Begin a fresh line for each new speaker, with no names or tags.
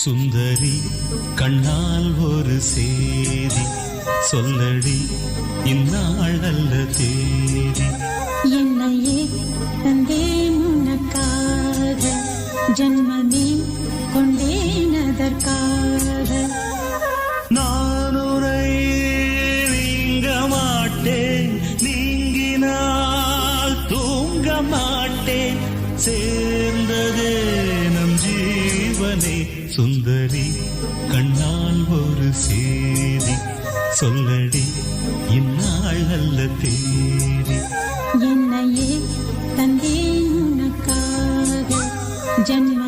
சுந்தரி கண்ணால் ஒரு சேதி சொல்லடி இந்நாள் அல்ல தேதி.
என்னையே தந்தேன் உனக்காக, ஜன்மமே கொண்டேன் அதற்காக.
நான் உரை நீங்க மாட்டேன், நீங்கினால் தூங்க மாட்டேன், சேர்ந்ததே நம் ஜீவனே. சுந்தரி கண்ணால் ஒரு சேதி சொல்லடி இந்நாள் அல்ல தேதி.
என்னையே தந்தேன் உனக்காக, ஜன்ம